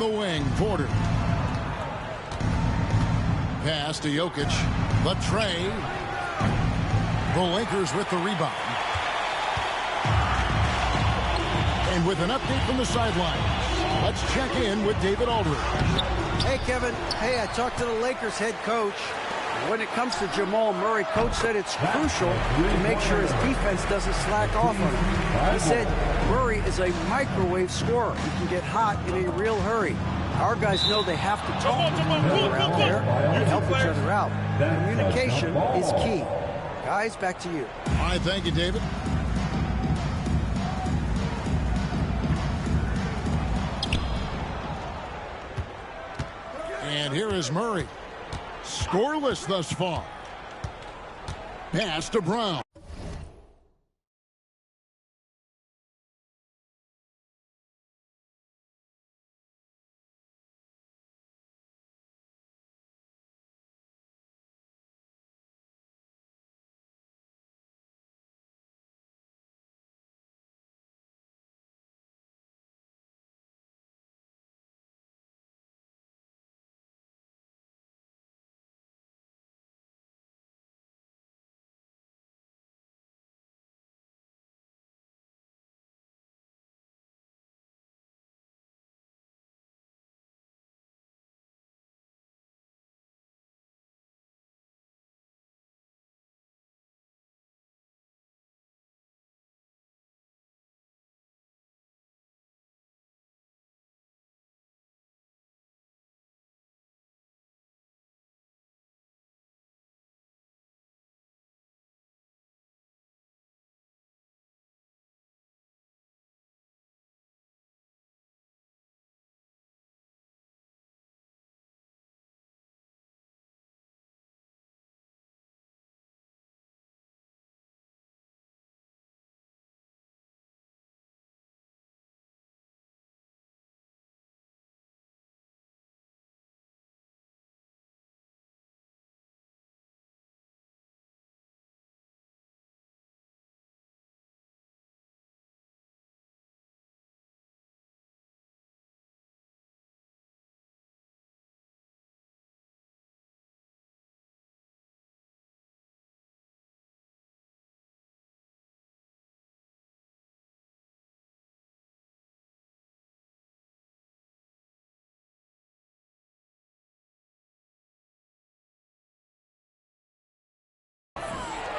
the wing, Porter. Pass to Jokic. The tray. The Lakers with the rebound. And with an update from the sideline, let's check in with David Aldridge. Hey, Kevin. Hey, I talked to the Lakers head coach. When it comes to Jamal Murray, coach said it's crucial to make sure his defense doesn't slack off on him. He said Murray is a microwave scorer. He can get hot in a real hurry. Our guys know they have to talk to each other out there and help each other out. Communication is key. Guys, back to you. All right, thank you, David. And here is Murray. Scoreless thus far. Pass to Brown.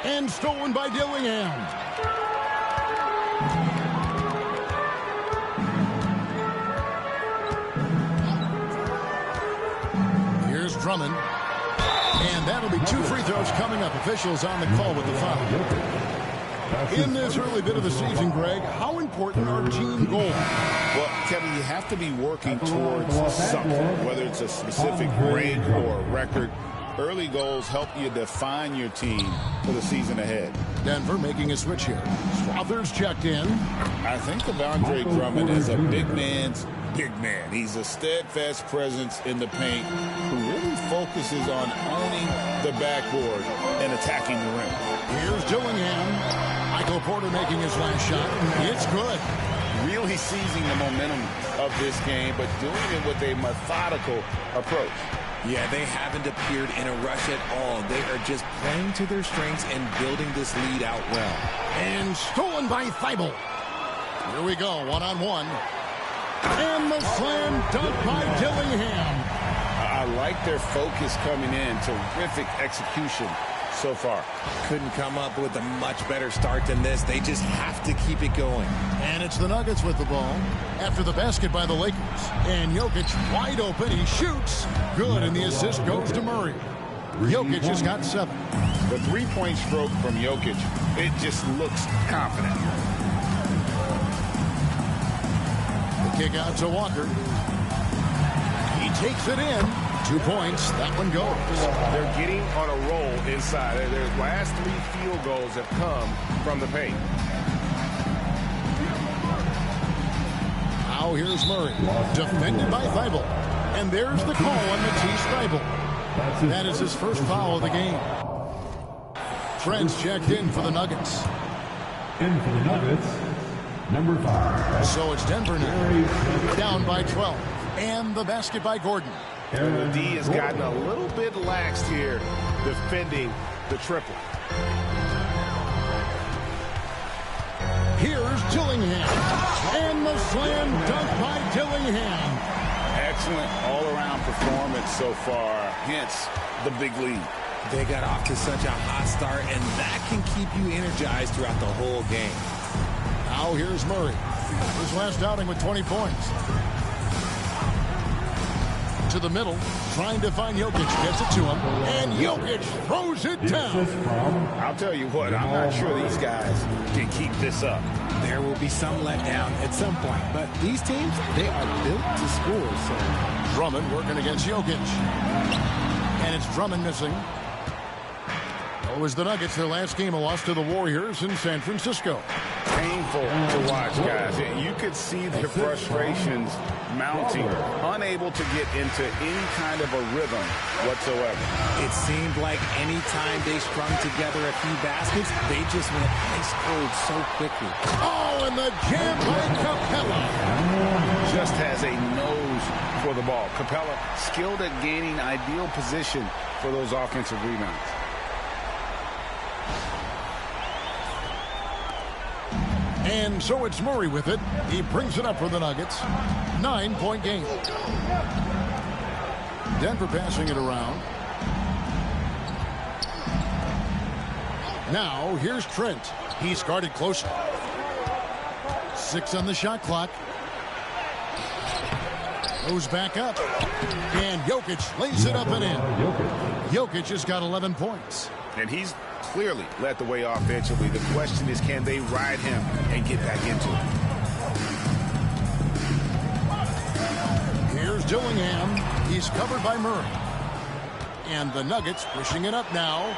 And stolen by Dillingham. Here's Drummond. And that'll be 2 free throws coming up. Officials on the call with the foul. In this early bit of the season, Greg, how important are team goals? Well, Kevin, you have to be working towards something, whether it's a specific rig or a record. Early goals help you define your team for the season ahead. Denver making a switch here. Struthers checked in. I think of Andre Drummond as a big man's big man. He's a steadfast presence in the paint who really focuses on owning the backboard and attacking the rim. Here's Dillingham. Michael Porter making his last shot. It's good. Really seizing the momentum of this game, but doing it with a methodical approach. Yeah, they haven't appeared in a rush at all. They are just playing to their strengths and building this lead out well. And stolen by Thibault. Here we go, one-on-one. And the slam dunk by Dillingham. I like their focus coming in. Terrific execution so far. Couldn't come up with a much better start than this. They just have to keep it going. And it's the Nuggets with the ball after the basket by the Lakers. And Jokic wide open. He shoots. Good, and the assist goes to Murray. Jokic has got 7. The three-point stroke from Jokic, it just looks confident. The kick out to Walker. He takes it in. 2 points. That one goes. They're getting on a roll inside. Their last 3 field goals have come from the paint. Now here's Murray. Defended by Thibault. And there's the call on Matisse Thibault. That is his first foul of the game. Friends checked in for the Nuggets. In for the Nuggets, number 5. So it's Denver now. Down by 12. And the basket by Gordon. The D has gotten a little bit laxed here defending the triple. Here's Dillingham. And the slam dunk by Dillingham. Excellent all-around performance so far, hence the big lead. They got off to such a hot start, and that can keep you energized throughout the whole game. Now here's Murray. His last outing with 20 points. To the middle, trying to find Jokic, gets it to him, and Jokic throws it down. I'll tell you what, I'm not sure these guys can keep this up. There will be some letdown at some point, but these teams, they are built to score. So Drummond working against Jokic. And it's Drummond missing. It was the Nuggets, their last game, a loss to the Warriors in San Francisco. Painful to watch, guys. You could see their frustrations mounting, unable to get into any kind of a rhythm whatsoever. it seemed like any time they strung together a few baskets, they just went ice cold so quickly. Oh, and the jam by Capella. Just has a nose for the ball. Capella skilled at gaining ideal position for those offensive rebounds. And so it's Murray with it. He brings it up for the Nuggets. 9-point game. Denver passing it around. Now here's Trent. He's guarded closely. 6 on the shot clock. Goes back up. And Jokic lays it up and in. Jokic has got 11 points. And he's clearly led the way offensively. The question is, can they ride him and get back into it? Here's Dillingham. He's covered by Murray. And the Nuggets pushing it up now.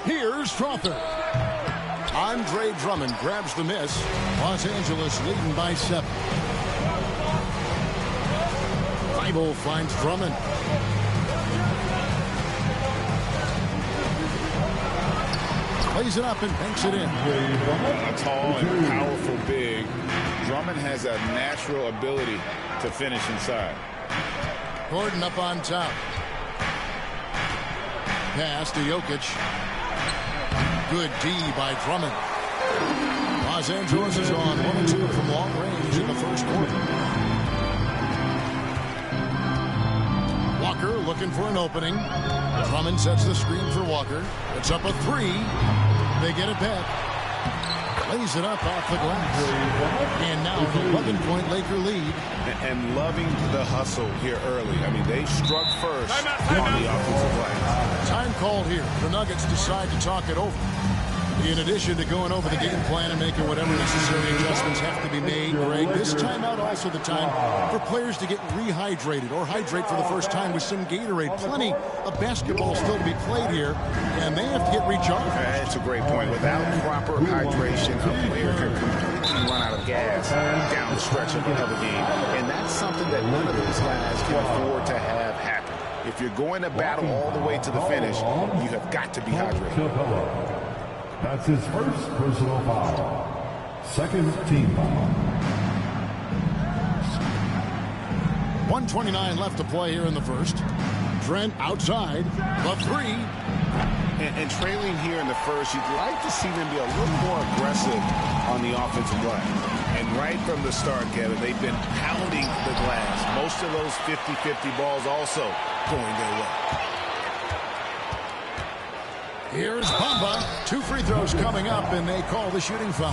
Here's Strawther. Andre Drummond grabs the miss. Los Angeles leading by 7. Thibault finds Drummond. Plays it up and banks it in. A tall and powerful big. Drummond has a natural ability to finish inside. Gordon up on top. Pass to Jokic. Good D by Drummond. Los Angeles is on 1-2 from long range in the first quarter. Walker looking for an opening. Drummond sets the screen for Walker. It's up a 3. They get it back. Lays it up off the glass. And now an 11-point Laker lead. And loving the hustle here early. I mean, they struck first on the offensive glass. Time called here. The Nuggets decide to talk it over. In addition to going over the game plan and making whatever necessary adjustments have to be made, Greg, this timeout also the time for players to get rehydrated or hydrate for the first time with some Gatorade. Plenty of basketball still to be played here, and they have to get recharged. That's a great point. Without proper hydration, a player can completely run out of gas down the stretch of another game. And that's something that none of these guys can afford to have happen. If you're going to battle all the way to the finish, you have got to be hydrated. That's his first personal foul. Second team foul. 1:29 left to play here in the first. Trent outside. The 3. And trailing here in the first, you'd like to see them be a little more aggressive on the offensive glass. And right from the start, Kevin, they've been pounding the glass. Most of those 50-50 balls also going their way. Here's Bamba. 2 free throws coming up, and they call the shooting foul.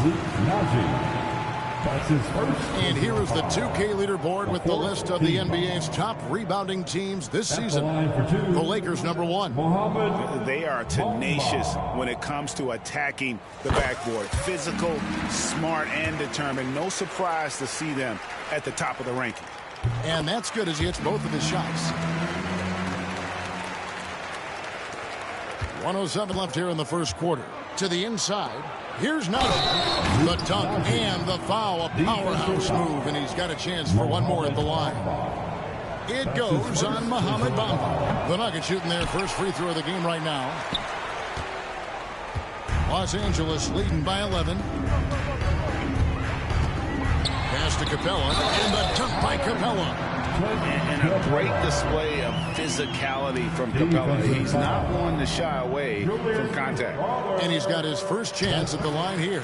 That's his first. And here is the 2K leaderboard with the list of the NBA's top rebounding teams this season. The Lakers #1. They are tenacious when it comes to attacking the backboard. Physical, smart, and determined. No surprise to see them at the top of the ranking. And that's good as he hits both of his shots. 1:07 left here in the first quarter. To the inside. Here's Nutt. The dunk and the foul. A powerhouse move, and he's got a chance for one more at the line. It goes on Mohamed Bamba. The Nuggets shooting their first free throw of the game right now. Los Angeles leading by 11. Pass to Capella, and the dunk by Capella. And a great display of physicality from Capella. He's not one to shy away from contact. And he's got his first chance at the line here.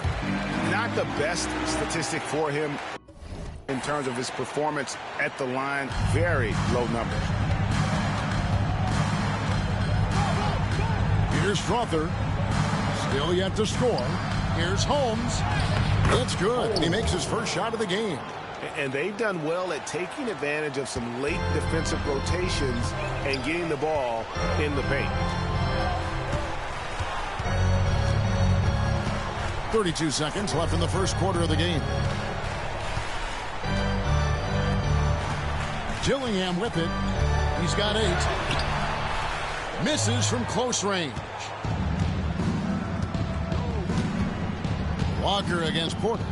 Not the best statistic for him in terms of his performance at the line. Very low number. Here's Strother. Still yet to score. Here's Holmes. It's good. He makes his first shot of the game. And they've done well at taking advantage of some late defensive rotations and getting the ball in the paint. 32 seconds left in the first quarter of the game. Gillingham with it. He's got 8. Misses from close range. Walker against Porter.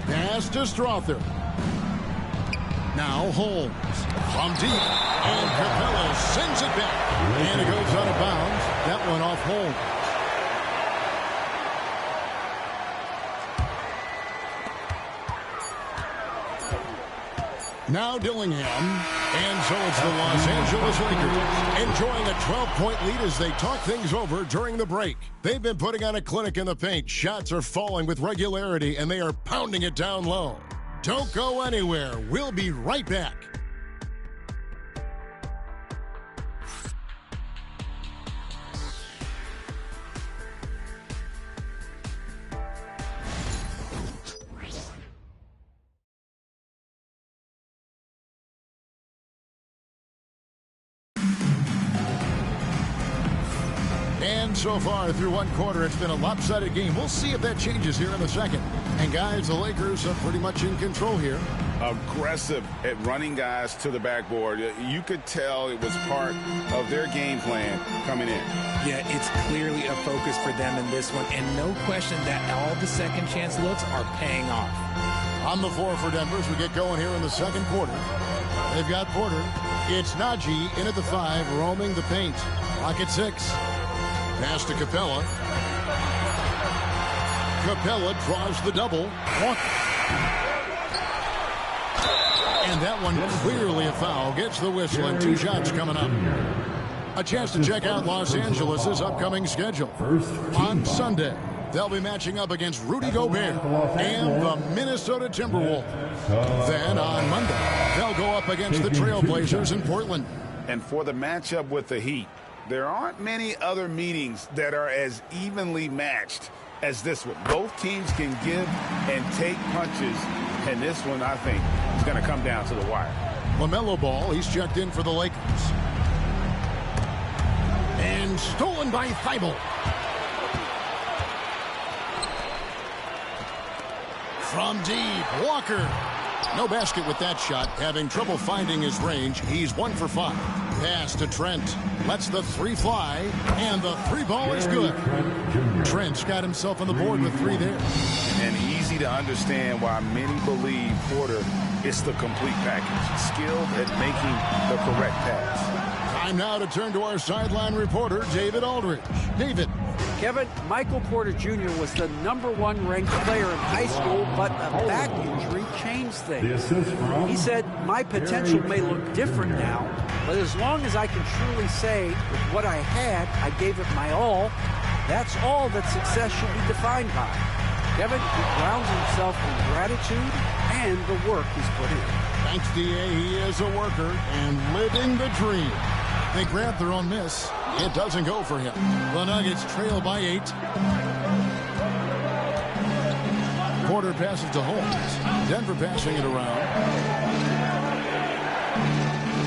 Pass to Strother. Now Holmes from deep. And Capella sends it back. And it goes out of bounds. That one off Holmes. Now Dillingham. And so it's the Los Angeles Lakers enjoying a 12-point lead as they talk things over during the break. They've been putting on a clinic in the paint. Shots are falling with regularity, and they are pounding it down low. Don't go anywhere. We'll be right back. And so far through one quarter, it's been a lopsided game. We'll see if that changes here in the second. And guys, the Lakers are pretty much in control here. Aggressive at running guys to the backboard. You could tell it was part of their game plan coming in. Yeah, it's clearly a focus for them in this one, and no question that all the second chance looks are paying off. On the floor for Denver as we get going here in the second quarter. They've got Porter. It's Najee in at the 5, roaming the paint. Clock at 6. Pass to Capella. Capella draws the double. And that one clearly a foul. Gets the whistle and 2 shots coming up. A chance to check out Los Angeles' upcoming schedule. On Sunday, they'll be matching up against Rudy Gobert and the Minnesota Timberwolves. Then on Monday, they'll go up against the Trailblazers in Portland. And for the matchup with the Heat, there aren't many other meetings that are as evenly matched as this one. Both teams can give and take punches, and this one, I think, is going to come down to the wire. LaMelo Ball, he's checked in for the Lakers. And stolen by Thibault. From deep, Walker. No basket with that shot, having trouble finding his range. He's 1 for 5. Pass to Trent. Lets the 3 fly, and the 3 ball is good. Trent's got himself on the board with 3 there. And easy to understand why many believe Porter is the complete package. Skilled at making the correct pass. Time now to turn to our sideline reporter, David Aldridge. David. Kevin, Michael Porter Jr. was the #1 ranked player in high school, but a back injury changed things. He said, my potential may look different now, but as long as I can truly say with what I had, I gave it my all, that's all that success should be defined by. Kevin, he grounds himself in gratitude and the work he's put in. Thanks, D.A. He is a worker and living the dream. They grab their own miss. It doesn't go for him. The Nuggets trail by 8. Porter passes to Holmes. Denver passing it around.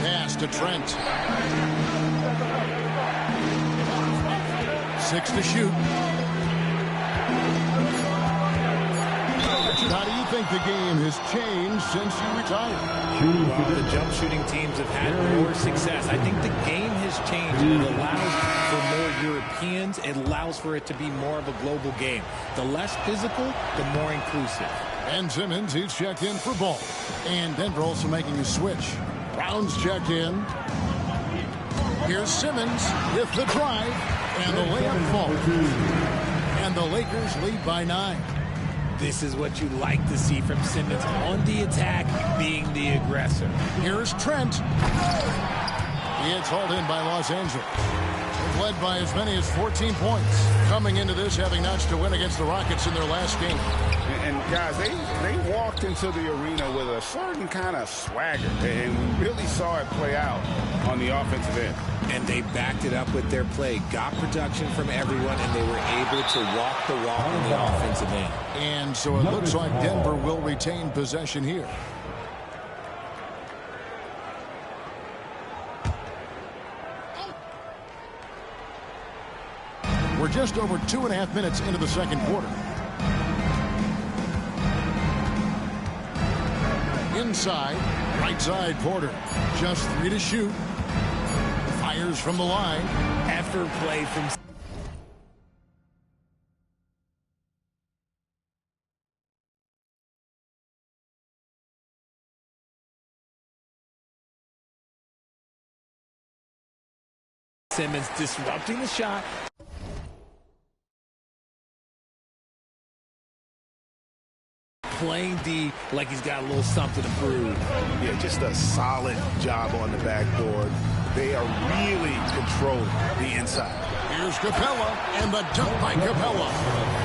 Pass to Trent. 6 to shoot. How do you think the game has changed since you retired? The jump shooting teams have had more success. I think the game has changed, and it allows for more Europeans. It allows for it to be more of a global game. The less physical, the more inclusive. And Simmons, he's checked in for Ball. And Denver also making a switch. Brown's checked in. Here's Simmons with the drive. And the layup falls. And the Lakers lead by 9. This is what you like to see from Simmons on the attack, being the aggressor. Here's Trent. He gets hauled in by Los Angeles. They've led by as many as 14 points. Coming into this, having notched a win against the Rockets in their last game. And guys, they walked into the arena with a certain kind of swagger. And we really saw it play out on the offensive end. And they backed it up with their play, got production from everyone, and they were able to walk the walk on the offensive end. And so it looks like Denver will retain possession here. We're just over 2.5 minutes into the second quarter. Inside, right side, Porter. Just 3 to shoot. Fires from the line. Effort play from Simmons, disrupting the shot. Playing D like he's got a little something to prove. Yeah, just a solid job on the backboard. They are really controlling the inside. Here's Capella, and the dunk by Capella.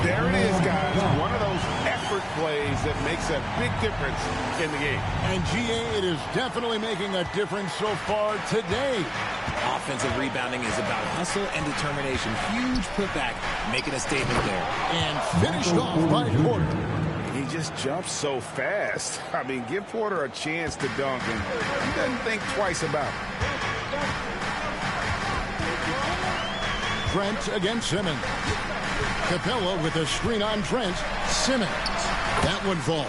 There it is, guys. One of those effort plays that makes a big difference in the game. And GA, it is definitely making a difference so far today. Offensive rebounding is about hustle and determination. Huge putback, making a statement there. And finished off by Porter. He just jumps so fast. I mean, give Porter a chance to dunk, and he doesn't think twice about it. Trent against Simmons. Capella with a screen on Trent. Simmons. That one falls.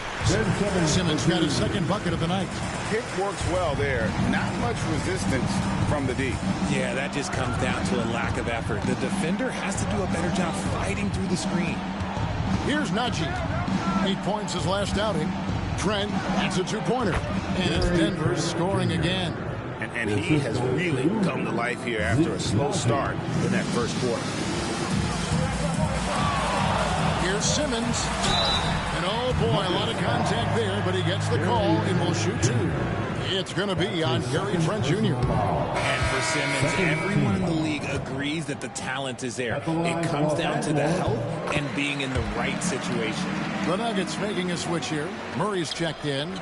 Simmons got his second bucket of the night. Pick works well there. Not much resistance from the D. Yeah, that just comes down to a lack of effort. The defender has to do a better job fighting through the screen. Here's Najee. 8 points his last outing. Trent, that's a 2-pointer. And it's Denver scoring again. And he has really come to life here after a slow start in that first quarter. Here's Simmons. And oh boy, a lot of contact there, but he gets the call and will shoot 2. It's going to be on Gary Trent Jr. And for Simmons, everyone in the league agrees that the talent is there. It comes down to the health and being in the right situation. The Nuggets making a switch here. Murray's checked in.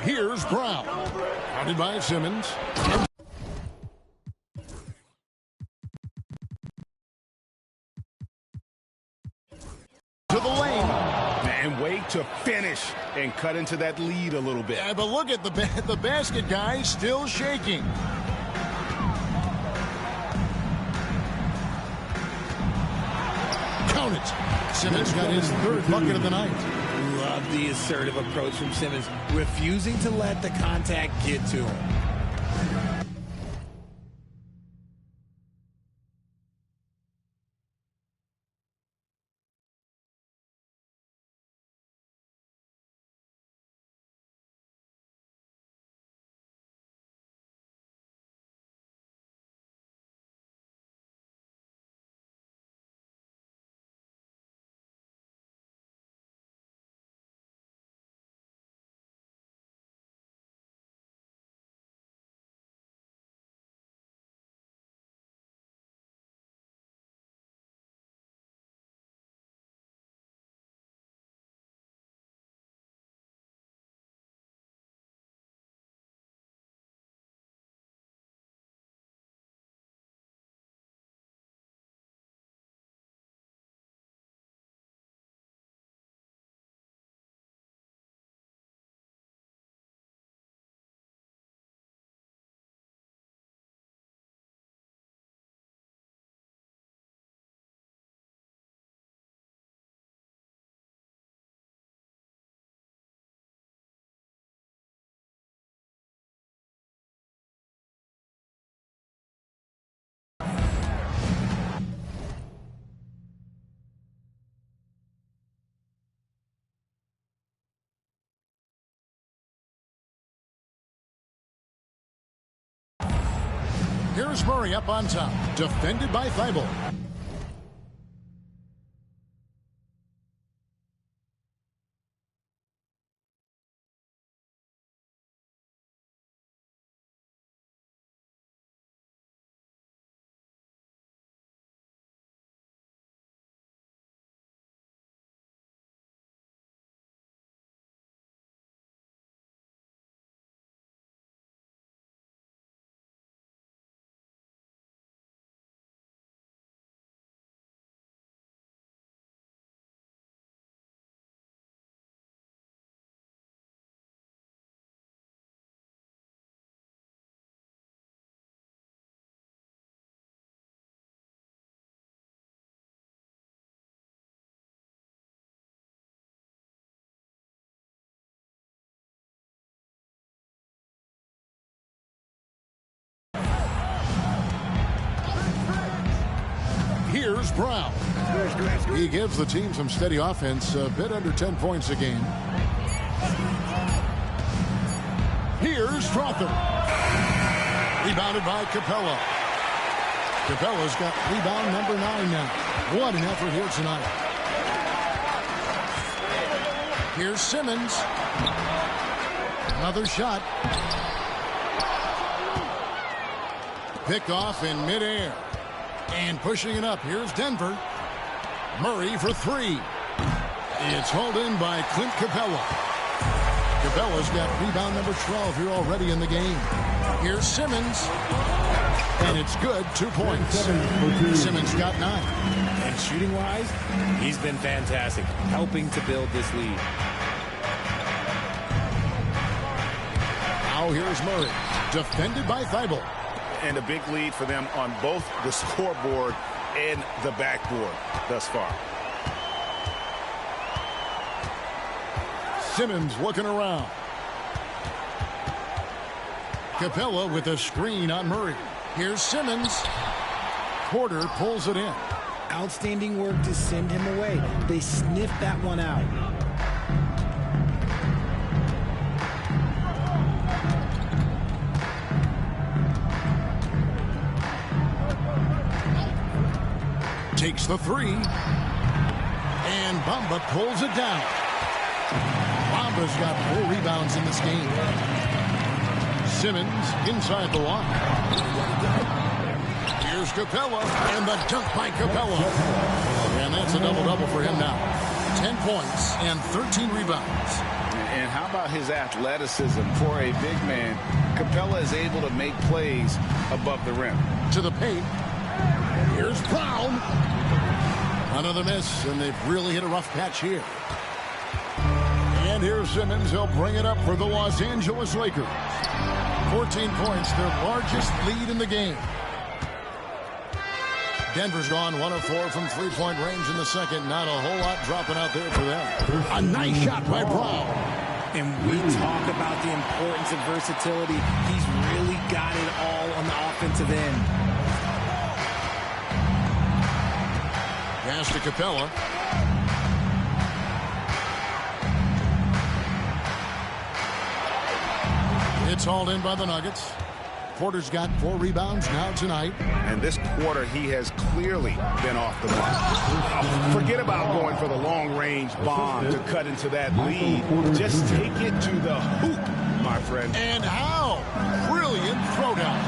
Here's Brown. Guarded by Simmons. To the lane. And wait to finish and cut into that lead a little bit. Yeah, but look at the basket guy still shaking. Count it. Simmons got his 3rd bucket of the night. Love the assertive approach from Simmons, refusing to let the contact get to him. Here's Murray up on top, defended by Thibault. Here's Brown. He gives the team some steady offense, a bit under 10 points a game. Here's Strawther. Rebounded by Capella. Capella's got rebound number 9 now. What an effort here tonight. Here's Simmons. Another shot. Picked off in midair. And pushing it up, here's Denver. Murray for 3. It's hauled in by Clint Capella. Capella's got rebound number 12 here already in the game. Here's Simmons. And it's good, 2 points. Simmons got 9. And shooting-wise, he's been fantastic, helping to build this lead. Now here's Murray, defended by Thibault. And a big lead for them on both the scoreboard and the backboard thus far. Simmons looking around. Capella with a screen on Murray. Here's Simmons. Porter pulls it in. Outstanding work to send him away. They sniffed that one out. Takes the 3. And Bamba pulls it down. Bamba's got 4 rebounds in this game. Simmons inside the line. Here's Capella, and the dunk by Capella. And that's a double-double for him now. 10 points and 13 rebounds. And how about his athleticism for a big man? Capella is able to make plays above the rim. To the paint. Here's Brown. Another miss, and they've really hit a rough patch here. And here's Simmons. He'll bring it up for the Los Angeles Lakers. 14 points, their largest lead in the game. Denver's gone 1 of 4 from three-point range in the second. Not a whole lot dropping out there for them. A nice shot by Brown. And we talk about the importance of versatility. He's really got it all on the offensive end. Pass to Capella. It's hauled in by the Nuggets. Porter's got 4 rebounds now tonight. And this quarter, he has clearly been off the mark. Forget about going for the long-range bomb to cut into that lead. Just take it to the hoop, my friend. And how? Brilliant throwdown.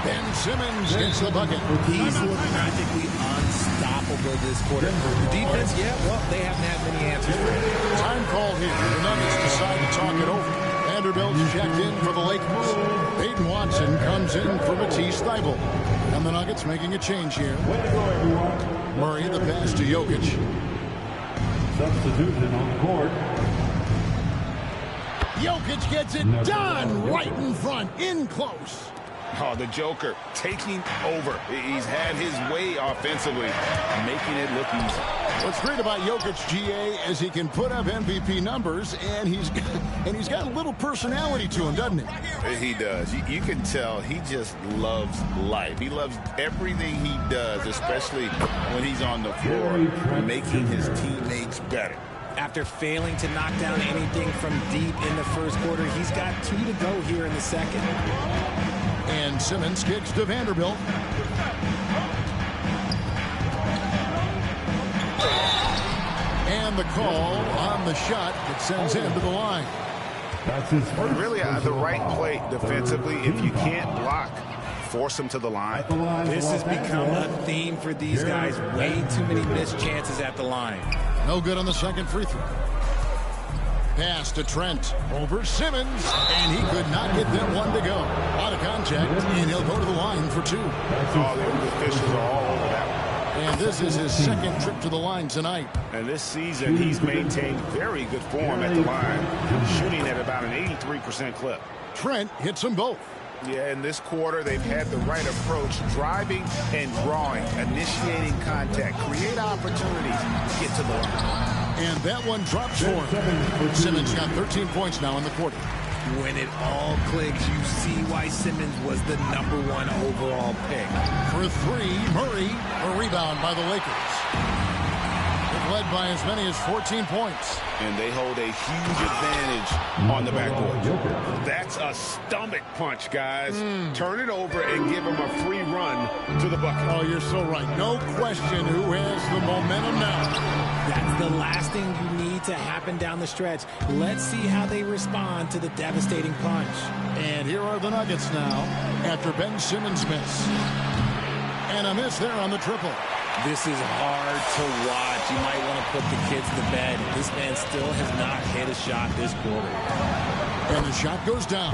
Ben Simmons gets the bucket. He's looked practically unstoppable this quarter. The defense, yeah, well, they haven't had many answers for him. Time called here. The Nuggets decide to talk it over. Vanderbilt's checked in for the Lakers. Peyton Watson comes in for Matisse Thybulle. And the Nuggets making a change here. Murray, the pass to Jokic. Substitution on the court. Jokic gets it done right in front, in close. Oh, the Joker taking over. He's had his way offensively, making it look easy. What's great about Jokic, GA, is he can put up MVP numbers, and he's got a little personality to him, doesn't he? He does. You can tell he just loves life. He loves everything he does, especially when he's on the floor, making his teammates better. After failing to knock down anything from deep in the first quarter, he's got 2 to go here in the second. And Simmons kicks to Vanderbilt. And the call on the shot that sends him to the line. That's his first. Really the right play defensively. If you can't block, force him to the line. This has become a theme for these guys. Way too many missed chances at the line. No good on the second free throw. Pass to Trent. Over Simmons. And he could not get that one to go. Out of contact. And he'll go to the line for two. Oh, the officials are all over that one. And this is his second trip to the line tonight. And this season, he's maintained very good form at the line, shooting at about an 83% clip. Trent hits them both. Yeah, in this quarter, they've had the right approach, driving and drawing, initiating contact, create opportunities, get to the line. And that one drops for him. Simmons got 13 points now in the quarter. When it all clicks, you see why Simmons was the #1 overall pick. For three, Murray, a rebound by the Lakers. They've led by as many as 14 points. And they hold a huge advantage on the backboard. That's a stomach punch, guys. Turn it over and give them a free run to the bucket. Oh, you're so right. No question who has the momentum now. That's the last thing you need to happen down the stretch. Let's see how they respond to the devastating punch. And here are the Nuggets now after Ben Simmons' miss. And a miss there on the triple. This is hard to watch. You might want to put the kids to bed. This man still has not hit a shot this quarter. And the shot goes down.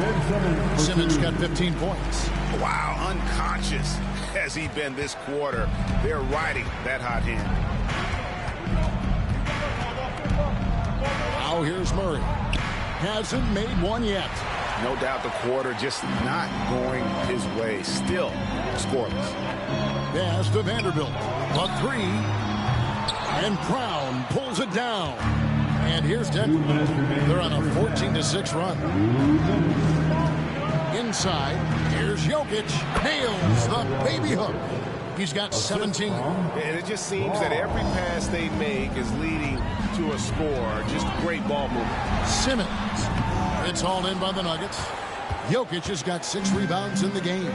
Simmons got 15 points. Wow, unconscious has he been this quarter. They're riding that hot hand. Now here's Murray. Hasn't made one yet. No doubt the quarter just not going his way. Still scoreless. Pass to Vanderbilt. A three. And Brown pulls it down. And here's Denver. They're on a 14-6 run. Inside, here's Jokic. Nails the baby hook. He's got 17. And it just seems that every pass they make is leading to a score. Just great ball movement. Simmons. It's hauled in by the Nuggets. Jokic has got 6 rebounds in the game.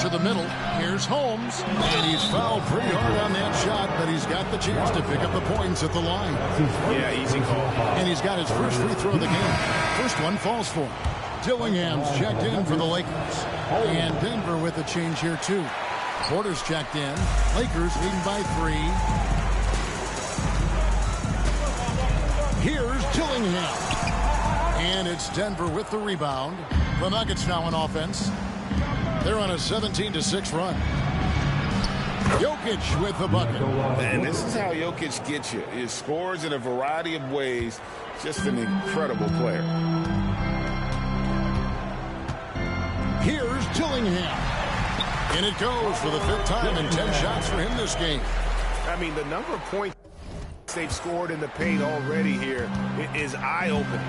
To the middle, here's Holmes. And he's fouled pretty hard on that shot, but he's got the chance to pick up the points at the line. Yeah, easy call. And he's got his first free throw of the game. First one falls for him. Dillingham's checked in for the Lakers. And Denver with a change here, too. Porter's checked in. Lakers leading by 3. Here's Dillingham. And it's Denver with the rebound. The Nuggets now on offense. They're on a 17-6 run. Jokic with the bucket. And this is how Jokic gets you. He scores in a variety of ways. Just an incredible player. Here's Dillingham. And it goes for the 5th time in 10 shots for him this game. I mean, the number of points they've scored in the paint already here is eye-opening.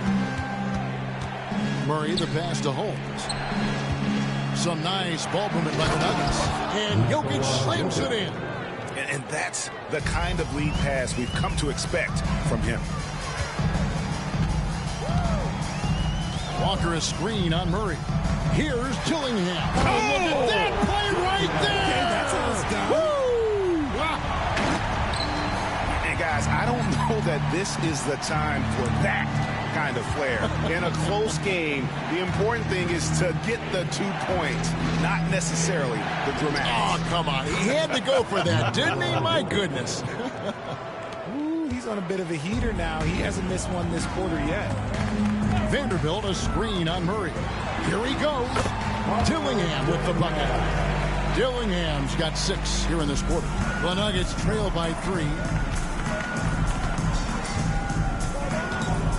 Murray the pass to Holmes. Some nice ball movement by the Nuggets. And Jokic slams it in. And that's the kind of lead pass we've come to expect from him. Walker a screen on Murray. Here's Dillingham. Oh, look at that play right there. Okay, that's how it's done. Woo! Wow. And guys, I don't know that this is the time for that kind of flair. In a close game, the important thing is to get the 2 points, not necessarily the dramatics. Oh, come on. He had to go for that, didn't he? My goodness. Ooh, he's on a bit of a heater now. He hasn't missed one this quarter yet. Vanderbilt a screen on Murray. Here he goes. Dillingham with the bucket. Dillingham's got 6 here in this quarter. The Nuggets trail by 3.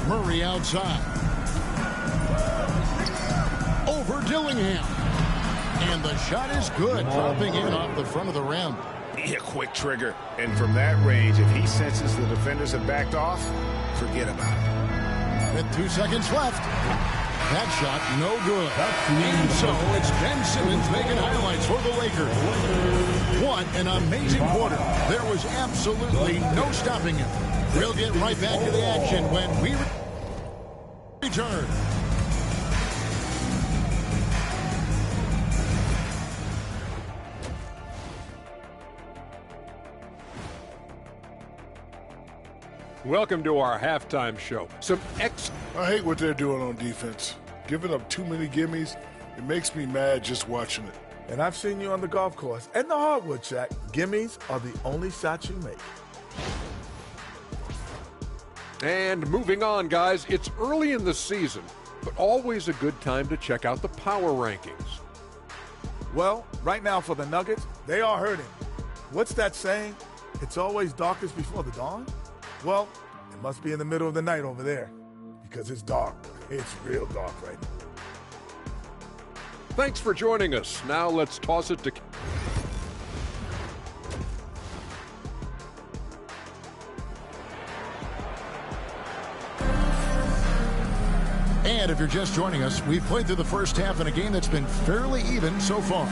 Murray outside. Over Dillingham. And the shot is good, dropping in off the front of the rim. A quick trigger. And from that range, if he senses the defenders have backed off, forget about it. With 2 seconds left. That shot, no good. And so it's Ben Simmons making highlights for the Lakers. What an amazing quarter. There was absolutely no stopping him. We'll get right back to the action when we return. Welcome to our halftime show. I hate what they're doing on defense. Giving up too many gimmies, it makes me mad just watching it. And I've seen you on the golf course and the hardwood track. Gimmies are the only shots you make. And moving on, guys, it's early in the season, but always a good time to check out the power rankings. Well, right now for the Nuggets, they are hurting. What's that saying? It's always darkest before the dawn? Well, it must be in the middle of the night over there because it's dark. It's real dark right now. Thanks for joining us. Now let's toss it to... And if you're just joining us, we've played through the first half in a game that's been fairly even so far.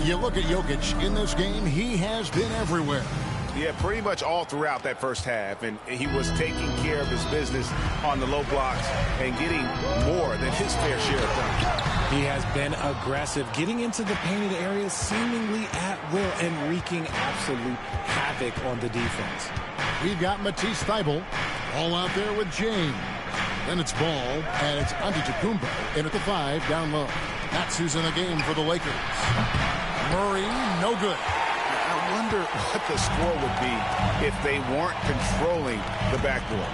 You look at Jokic in this game, he has been everywhere. Yeah, pretty much all throughout that first half, and he was taking care of his business on the low blocks and getting more than his fair share of time. He has been aggressive, getting into the painted areas seemingly at will and wreaking absolute havoc on the defense. We've got Matisse Thybulle all out there with James. Then it's Ball, and it's Antetokounmpo in at the 5 down low. That's who's in the game for the Lakers. Murray, no good. I wonder what the score would be if they weren't controlling the backboard.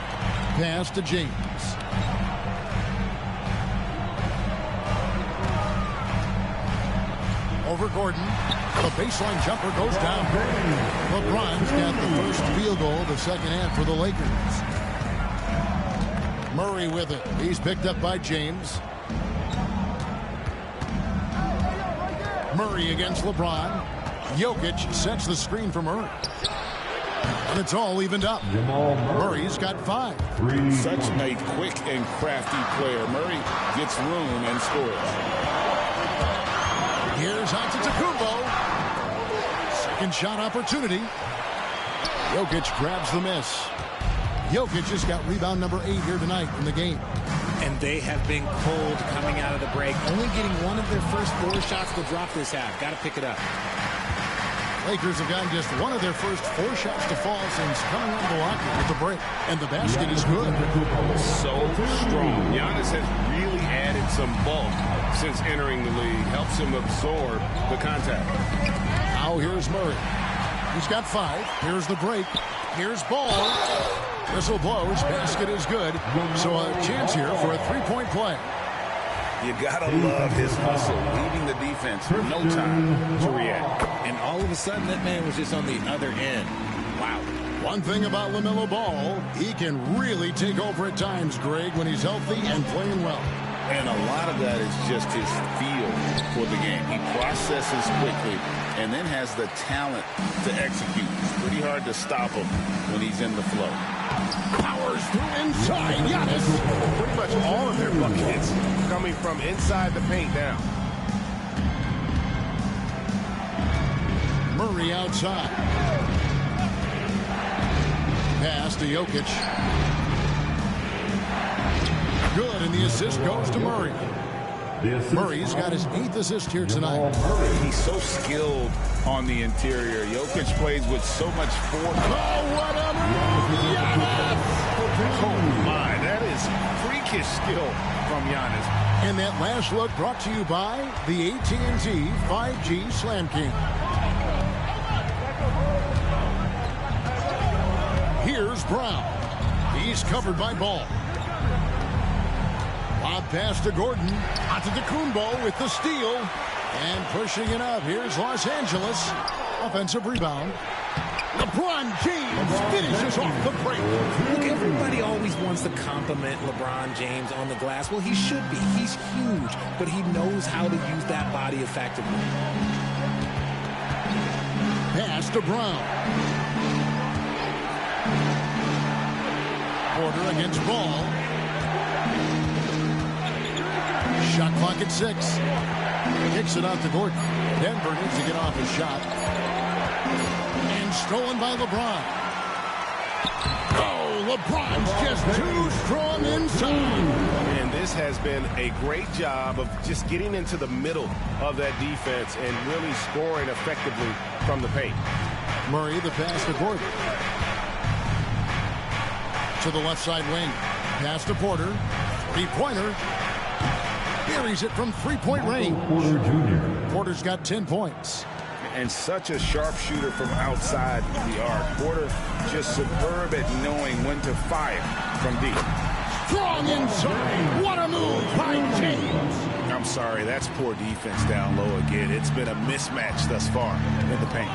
Pass to James. Over Gordon. The baseline jumper goes down. LeBron's got the first field goal of the second half for the Lakers. Murray with it. He's picked up by James. Murray against LeBron. Jokic sets the screen for Murray. And it's all evened up. Murray's got 5. Such a quick and crafty player. Murray gets room and scores. Here's Antetokounmpo. Second shot opportunity. Jokic grabs the miss. Jokic has got rebound number 8 here tonight in the game. And they have been cold coming out of the break. Only getting one of their first 4 shots to drop this half. Got to pick it up. Lakers have gotten just one of their first 4 shots to fall since coming out of the locker with the break. And the basket is good. So strong. Giannis has really added some bulk since entering the league. Helps him absorb the contact. Now here's Murray. He's got 5. Here's the break. Here's Ball. Whistle blows. Basket is good. So a chance here for a 3-point play. You gotta love his hustle, leaving the defense for no time to react. And all of a sudden, that man was just on the other end. Wow. One thing about LaMelo Ball, he can really take over at times, Greg, when he's healthy and playing well. And a lot of that is just his feel for the game. He processes quickly and then has the talent to execute. It's pretty hard to stop him when he's in the flow. Powers through inside. Giannis. Pretty much all of their buckets coming from inside the paint now. Murray outside. Pass to Jokic. Good, and the assist goes to Murray. Murray's got his 8th assist here tonight. He's so skilled on the interior. Jokic plays with so much force. Oh, what a move! Giannis! Oh, my. That is freakish skill from Giannis. And that last look brought to you by the AT&T 5G Slam King. Here's Brown. He's covered by Ball. Lob pass to Gordon. Antetokounmpo with the steal. And pushing it up. Here's Los Angeles. Offensive rebound. LeBron James finishes off the break. Look, everybody always wants to compliment LeBron James on the glass. Well, he should be. He's huge, but he knows how to use that body effectively. Pass to Brown. Porter against Ball. Shot clock at 6. Kicks it out to Gordon. Denver needs to get off his shot. And stolen by LeBron. Oh, LeBron's just too strong inside. And this has been a great job of just getting into the middle of that defense and really scoring effectively from the paint. Murray, the pass to Gordon. to the left side wing. Pass to Porter. Three-pointer. Buries it from three-point range. Porter Jr. Porter's got 10 points. And such a sharp shooter from outside the arc. Porter just superb at knowing when to fire from deep. Strong inside. What a move by James. I'm sorry, that's poor defense down low again. It's been a mismatch thus far in the paint.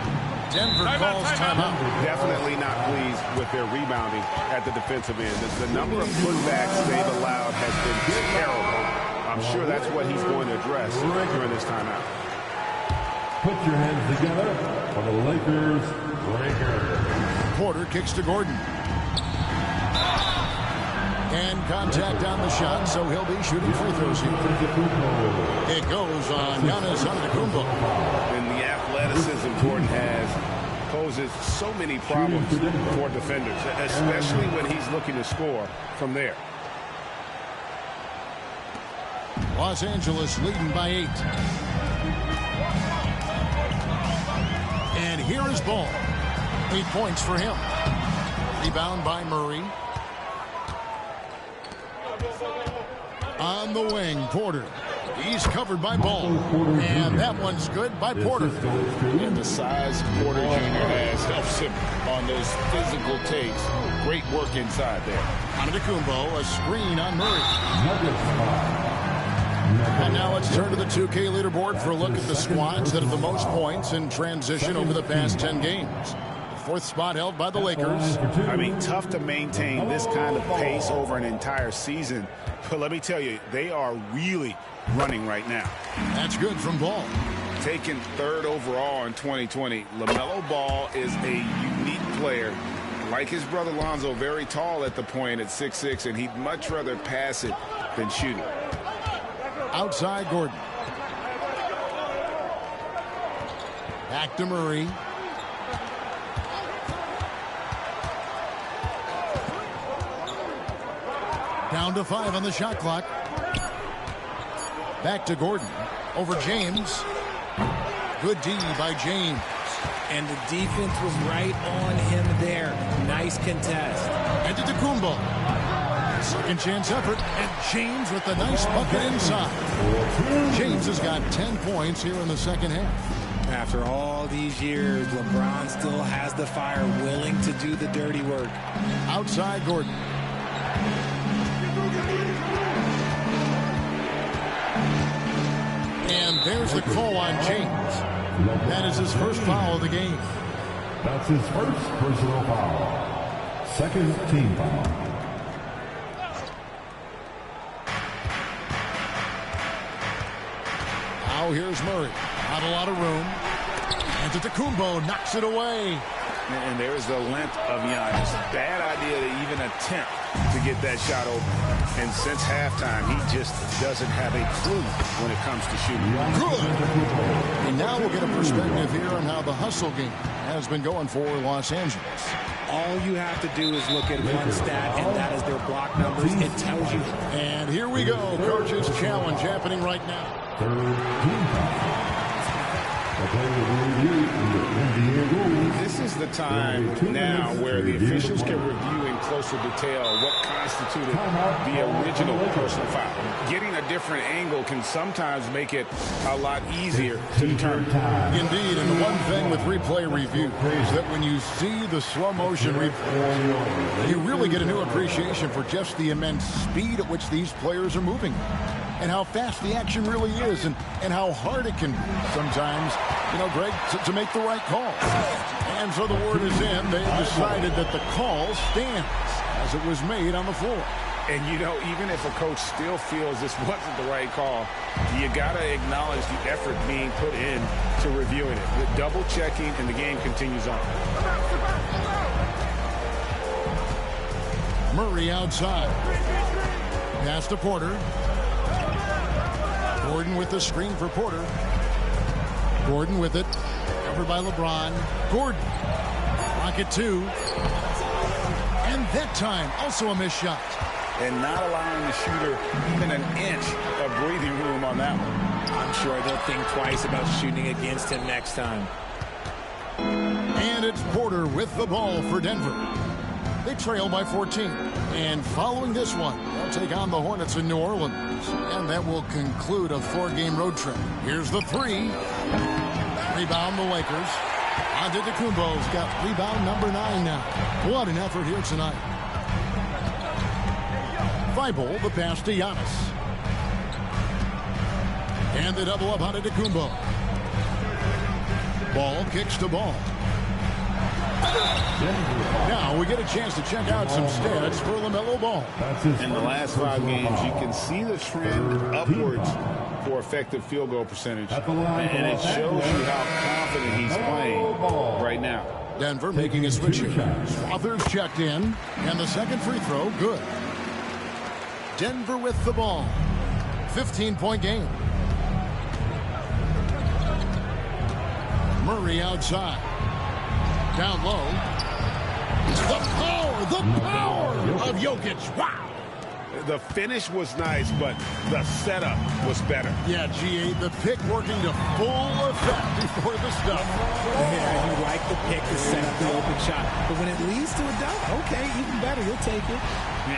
Denver calls timeout. Definitely not pleased with their rebounding at the defensive end. The number of putbacks they've allowed has been terrible. I'm sure that's what he's going to address during this timeout. Put your hands together for the Lakers. Porter kicks to Gordon. And contact on the shot, so he'll be shooting free throws here. It goes on Giannis Antetokounmpo. And the athleticism Gordon has poses so many problems for defenders, especially when he's looking to score from there. Los Angeles leading by 8. And here is Ball. 8 points for him. Rebound by Murray. On the wing, Porter. He's covered by Ball. And that one's good by Porter. And the size Porter Jr. has helps him on those physical takes. Great work inside there. Antetokounmpo, a screen on Murray. And now let's turn to the 2K leaderboard for a look at the squads that have the most points in transition over the past 10 games. The 4th spot held by the Lakers. I mean, tough to maintain this kind of pace over an entire season. But let me tell you, they are really running right now. That's good from Ball. Taken 3rd overall in 2020, LaMelo Ball is a unique player. Like his brother Lonzo, very tall at the point at 6'6", and he'd much rather pass it than shoot it. Outside Gordon. Back to Murray. Down to 5 on the shot clock. Back to Gordon. Over James. Good D by James. And the defense was right on him there. Nice contest. Antetokounmpo. Second chance effort. And James with a nice bucket inside. James has got 10 points here in the second half. After all these years, LeBron still has the fire, willing to do the dirty work. Outside Gordon. And there's the call on James. That is his first foul of the game. That's his first personal foul. Second team foul. Now here's Murray. Not a lot of room. Antetokounmpo knocks it away. And there's the length of Giannis. Bad idea to even attempt to get that shot open. And since halftime, he just doesn't have a clue when it comes to shooting. Good. And now we'll get a perspective here on how the hustle game has been going for Los Angeles. All you have to do is look at one stat, and that is their block numbers. It tells you. And here we go. Coach's challenge happening right now. Third team foul. This is the time now where the officials can review in closer detail what constituted the original personal foul. Getting a different angle can sometimes make it a lot easier to determine. Indeed, and the one thing with replay review is that when you see the slow motion replay, you really get a new appreciation for just the immense speed at which these players are moving. And how fast the action really is, and how hard it can be sometimes, you know, Greg, to make the right call. And so the word is in. They decided that the call stands as it was made on the floor. And, you know, even if a coach still feels this wasn't the right call, you got to acknowledge the effort being put in to reviewing it. The double checking, and the game continues on. Murray outside. Pass to Porter. Gordon with the screen for Porter. Gordon with it. Covered by LeBron. Gordon. Rocket 2. And that time, also a missed shot. And not allowing the shooter even an inch of breathing room on that one. I'm sure they'll think twice about shooting against him next time. And it's Porter with the ball for Denver. They trail by 14. And following this one, they'll take on the Hornets in New Orleans. And that will conclude a 4-game road trip. Here's the 3. Rebound the Lakers. Antetokounmpo's got rebound number 9 now. What an effort here tonight. Thibault, the pass to Giannis. And the double up Antetokounmpo. Ball kicks to Ball. Now we get a chance to check out some stats for LaMelo Ball. In the last 5 games, you can see the trend upwards for effective field goal percentage. And it shows you how confident he's playing right now. Denver making a switch here. Swathers checked in. And the second free throw, good. Denver with the ball. 15-point game. Murray outside. Down low. The power of Jokic. Wow. The finish was nice, but the setup was better. Yeah, G8, the pick working to full effect before the stuff. Yeah, you like the pick to set up the open shot. But when it leads to a dunk, okay, even better. You'll take it.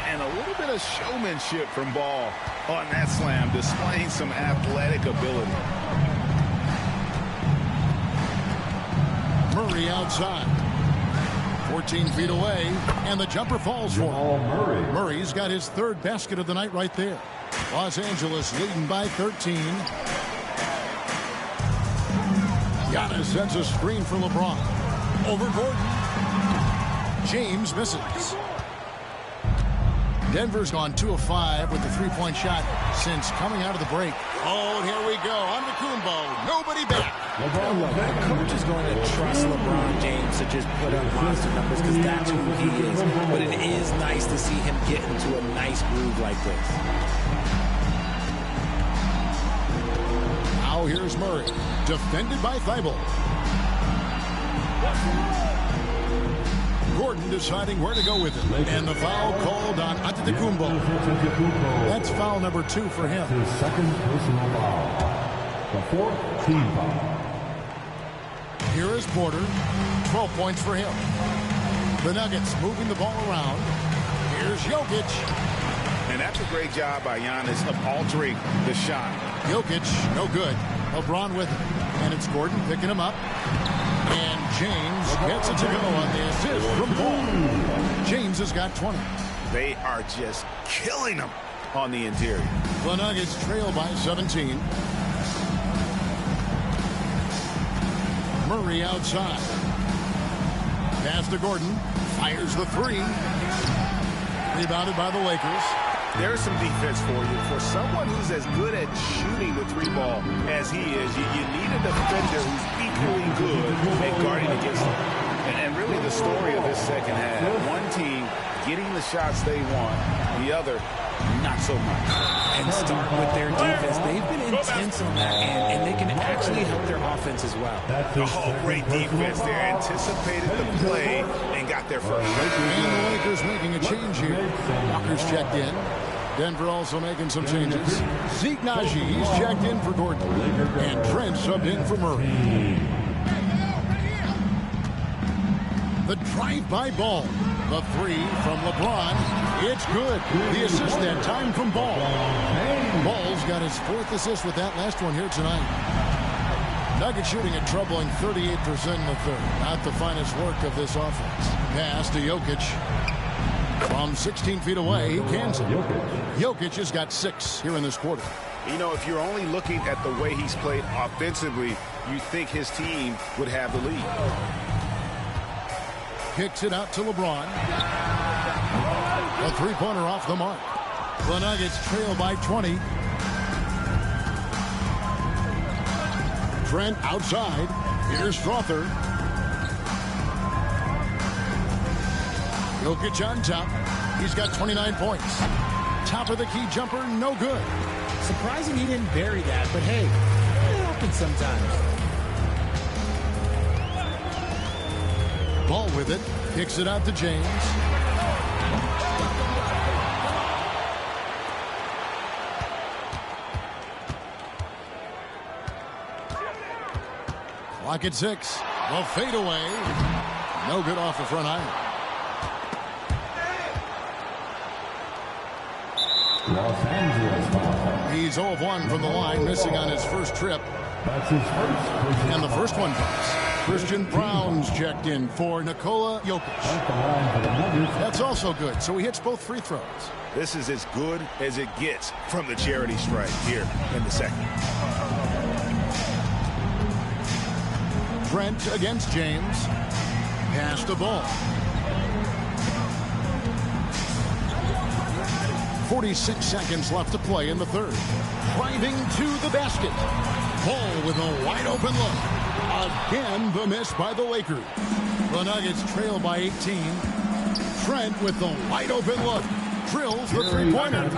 And a little bit of showmanship from Ball on that slam, displaying some athletic ability. Murray outside. 14 feet away, and the jumper falls for him. Murray's got his 3rd basket of the night right there. Los Angeles leading by 13. Giannis sends a screen for LeBron. Over Gordon. James misses. Denver's gone 2 of 5 with the 3-point shot since coming out of the break. Oh, and here we go. Antetokounmpo, nobody back. The coach is going to trust LeBron James to just put up monster numbers because that's who he is. But it is nice to see him get into a nice groove like this. Now here's Murray, defended by Thibault. Gordon deciding where to go with it. And the foul called on Antetokounmpo. That's foul number 2 for him. His 2nd personal foul. The 4th team foul. Here is Porter. 12 points for him. The Nuggets moving the ball around. Here's Jokic. And that's a great job by Giannis of altering the shot. Jokic, no good. LeBron with it. And it's Gordon picking him up. And James gets it to go on the assist from Ball. James has got 20. They are just killing them on the interior. The Nuggets trail by 17. Murray outside. Pass to Gordon. Fires the 3. Rebounded by the Lakers. There's some defense for you. For someone who's as good at shooting the 3-ball as he is, you need a defender who's equally good at guarding against him. And really the story of this second half, one team getting the shots they want, the other not so much. And start with their defense. They've been intense on that end, and they can actually help their offense as well. Oh, great defense there. Anticipated the play and got there first. And the Lakers making a change here. Walker's checked in. Denver also making some changes. Zeke Najee's checked in for Gordon. And Trent subbed in for Murray. The drive-by Ball. The 3 from LeBron. It's good. The assist that time from Ball. Ball's got his 4th assist with that last one here tonight. Nuggets shooting a troubling 38% in the 3rd. Not the finest work of this offense. Pass to Jokic. From 16 feet away, he cans it. Jokic has got 6 here in this quarter. You know, if you're only looking at the way he's played offensively, you think his team would have the lead. Kicks it out to LeBron. A 3-pointer off the mark. The Nuggets trail by 20. Trent outside. Here's Strother. Jokic on top. He's got 29 points. Top of the key jumper, no good. Surprising he didn't bury that, but hey, it happens sometimes. Ball with it. Kicks it out to James. Clock at 6. The fadeaway. No good off the front iron. Los Angeles foul. He's 0 of 1 from the line, missing on his first trip. That's his first personal And the first one comes. Christian Brown's checked in for Nikola Jokic. That's also good, so he hits both free throws. This is as good as it gets from the charity stripe here in the second. Trent against James. Pass the ball. 46 seconds left to play in the third. Driving to the basket. Ball with a wide open look. Again, the miss by the Lakers. The Nuggets trail by 18. Trent with the wide open look. Drills the three-pointer.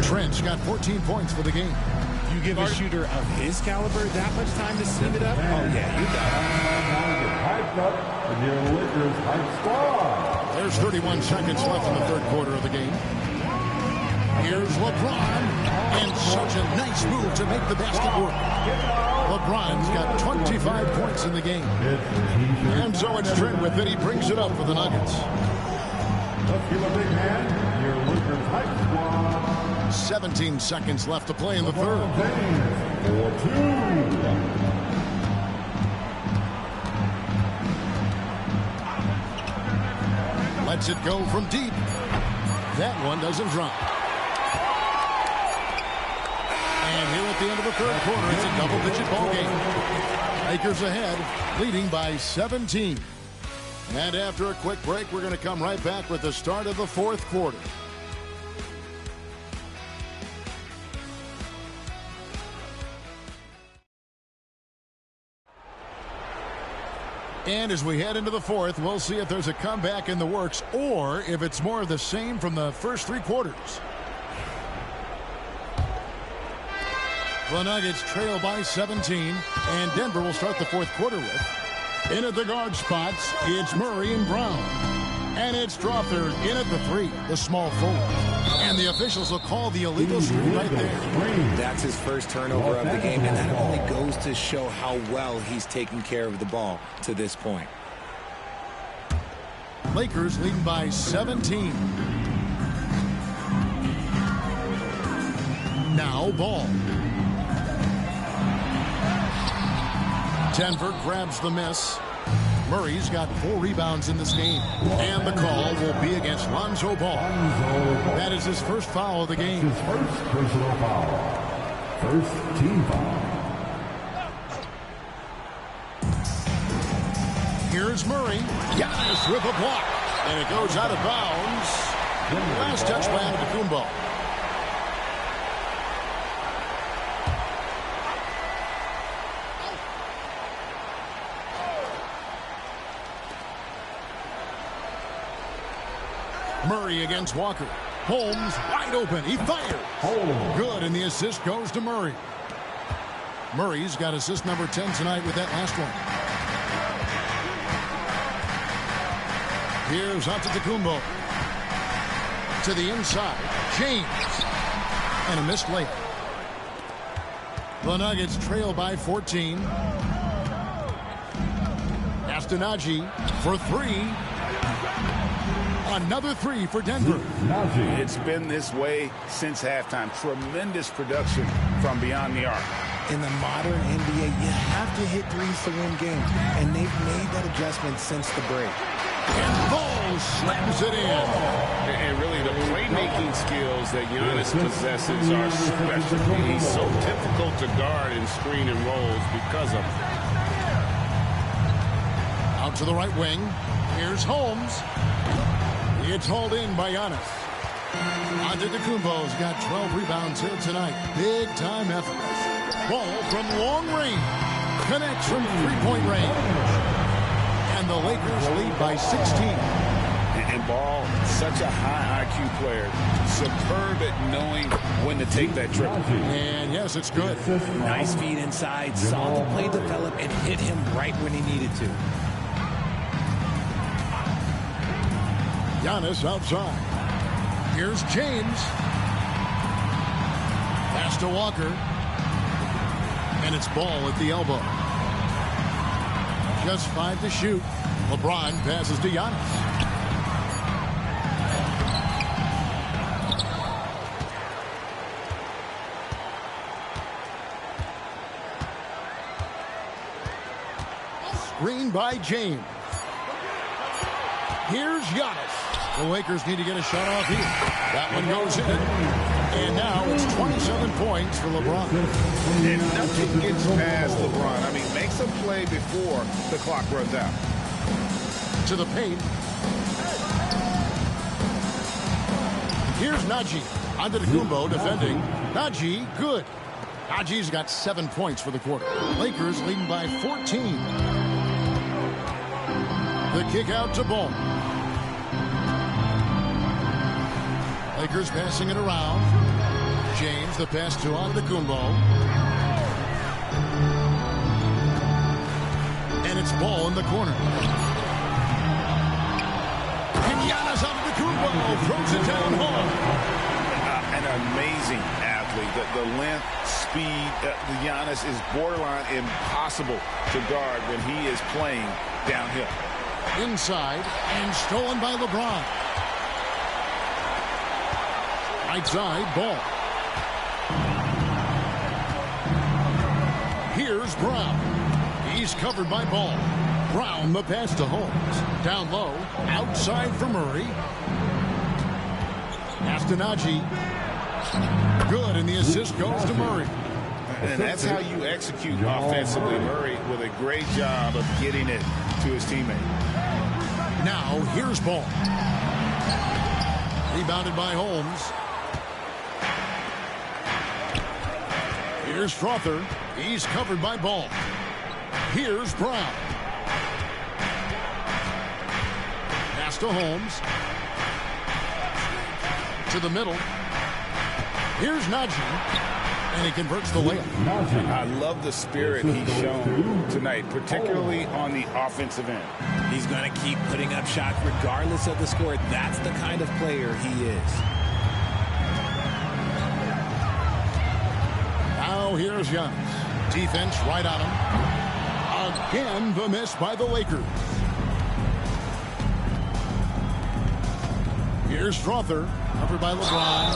Trent's got 14 points for the game. You give a shooter of his caliber that much time to steam it up? Oh, yeah, you got it. There's 31 seconds left in the third quarter of the game. Here's LeBron, and such a nice move to make the basket work. LeBron's got 25 points in the game. And so it's Trent with it. He brings it up for the Nuggets. Let's give a big hand. Your Lakers Hype Squad. 17 seconds left to play in the third. 4-2. Lets it go from deep. That one doesn't drop. And here at the end of the third quarter, it's a double-digit ball game. Lakers ahead, leading by 17. And after a quick break, we're going to come right back with the start of the fourth quarter. And as we head into the fourth, we'll see if there's a comeback in the works or if it's more of the same from the first three quarters. The Nuggets trail by 17, and Denver will start the fourth quarter with. In at the guard spots, it's Murray and Brown. And it's Strawther in at the three, the small forward. And the officials will call the illegal screen right there. That's his first turnover of the game, and that only goes to show how well he's taken care of the ball to this point. Lakers leading by 17. Now ball. Denver grabs the miss. Murray's got 4 rebounds in this game. And the call will be against Lonzo Ball. That is his first foul of the game. His first personal foul. First team foul. Here's Murray. Giannis with a block. And it goes out of bounds. Last touch by Antetokounmpo. Murray against Walker. Holmes wide open. He fires. Good, and the assist goes to Murray. Murray's got assist number 10 tonight with that last one. Here's Antetokounmpo. To the inside. James. And a missed layup. The Nuggets trail by 14. Astonagi for 3. Another 3 for Denver. It's been this way since halftime. Tremendous production from beyond the arc. In the modern NBA, you have to hit threes to win games, and they've made that adjustment since the break. And Ball slams it in. And really, the playmaking skills that Giannis possesses are special. He's so difficult to guard in screen and rolls because of it. Out to the right wing. Here's Holmes. It's hauled in by Giannis. Antetokounmpo's got 12 rebounds here tonight. Big-time effort. Ball from long range. Connects from three-point range. And the Lakers lead by 16. And Ball, such a high IQ player. Superb at knowing when to take that triple. And yes, it's good. Nice feed inside. Saw the play develop and hit him right when he needed to. Giannis outside. Here's James. Pass to Walker. And it's Ball at the elbow. Just 5 to shoot. LeBron passes to Giannis. screen by James. Here's Giannis. The Lakers need to get a shot off here. That one goes in. And now it's 27 points for LeBron. And nothing gets past LeBron. I mean, makes a play before the clock runs out. To the paint. Here's Najee. Antetokounmpo defending. Najee, good. Najee's got 7 points for the quarter. Lakers leading by 14. The kick out to Ball. Lakers passing it around. James, the pass to Antetokounmpo. And it's Ball in the corner. And Giannis Antetokounmpo throws it down hard. An amazing athlete. The length, speed. Giannis is borderline impossible to guard when he is playing downhill. Inside and stolen by LeBron. Right side, Ball. Here's Brown. He's covered by Ball. Brown, the pass to Holmes. Down low, outside for Murray. Pass to Najee. Good, and the assist goes to Murray. And that's how you execute offensively. Murray with a great job of getting it to his teammate. Now, here's Ball. Rebounded by Holmes. Here's Strother. He's covered by Ball. Here's Brown. Pass to Holmes. To the middle. Here's Najee. And he converts the layup. I love the spirit he's shown tonight, particularly on the offensive end. He's going to keep putting up shots regardless of the score. That's the kind of player he is. Now here's Giannis. Defense right on him. Again, the miss by the Lakers. Here's Strother. Covered by LeBron.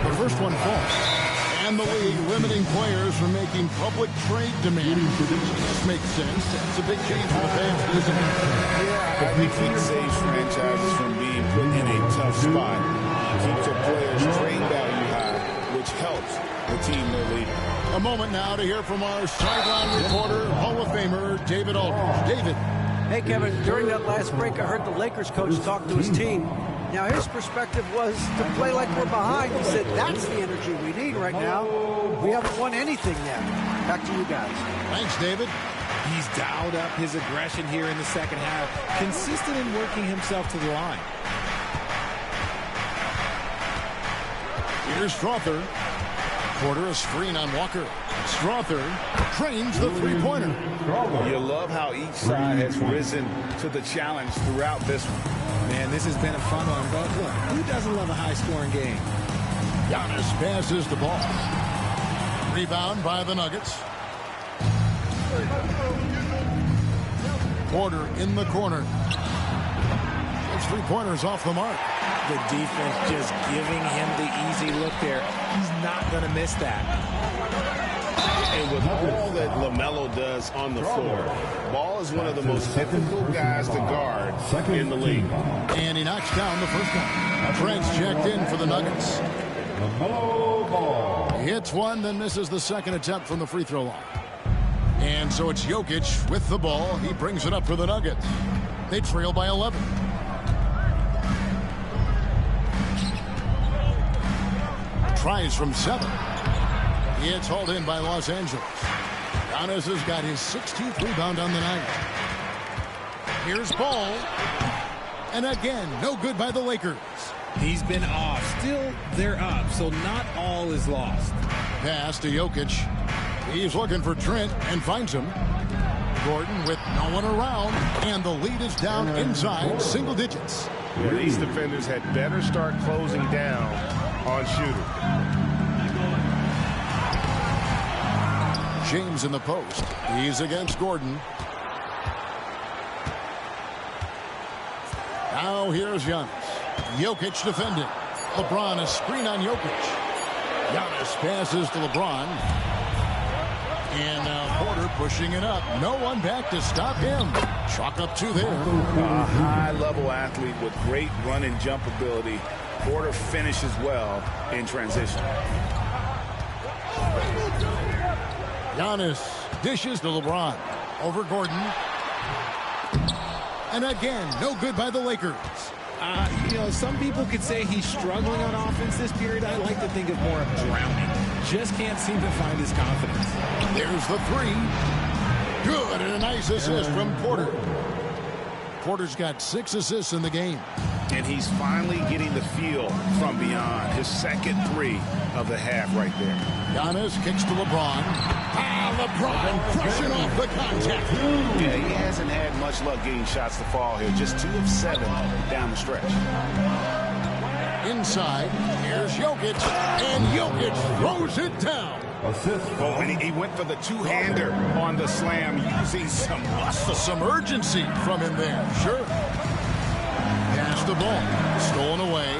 The first one falls. And the league limiting players from making public trade demands. This makes sense. It's a big change for the fans, isn't it? Yeah, I think it saves franchises from being put in a tough spot. Keeps the players' trade value high, which helps the team they're leading. A moment now to hear from our sideline reporter, Hall of Famer, David Aldridge. David. Hey, Kevin, during that last break, I heard the Lakers coach talk to his team. Now, his perspective was to play like we're behind. He said, that's the energy we need right now. We haven't won anything yet. Back to you guys. Thanks, David. He's dialed up his aggression here in the second half, consistent in working himself to the line. Here's Strother. Porter, a screen on Walker. Strother trains the three-pointer. You love how each side has risen to the challenge throughout this one. Man, this has been a fun one, but look, who doesn't love a high-scoring game? Giannis passes the ball. Rebound by the Nuggets. Porter in the corner. Those three-pointers off the mark. The defense just giving him the easy look there. He's not going to miss that. And with all that LaMelo does on the floor, Ball is one of the most difficult guys to guard in the league. And he knocks down the first one. Trent's checked in for the Nuggets. He hits one, then misses the second attempt from the free throw line. And so it's Jokic with the ball. He brings it up for the Nuggets. They trail by 11. Tries from 7. It's hauled in by Los Angeles. Giannis has got his 16th rebound on the night. Here's Ball. And again, no good by the Lakers. He's been off. Still, they're up, so not all is lost. Pass to Jokic. He's looking for Trent and finds him. Gordon with no one around, and the lead is down inside single digits. These defenders had better start closing down on shooting. James in the post. He's against Gordon. Now here's Giannis. Jokic defending. LeBron a screen on Jokic. Giannis passes to LeBron. And now Porter pushing it up. No one back to stop him. Chalk up 2 there. A high-level athlete with great run and jump ability. Porter finishes well in transition. Giannis dishes to LeBron. Over Gordon. And again, no good by the Lakers. You know, some people could say he's struggling on offense this period. I like to think of more of drowning. Just can't seem to find his confidence. There's the 3. Good, and a nice assist from Porter. Porter's got 6 assists in the game. And he's finally getting the feel from beyond. His second 3 of the half right there. Giannis kicks to LeBron. LeBron crushing off the contact. Yeah, he hasn't had much luck getting shots to fall here. Just 2 of 7 down the stretch. Inside, here's Jokic, and Jokic throws it down. Oh, and he went for the two-hander on the slam, using some muscle. Some urgency from him there, sure. Pass the ball, stolen away.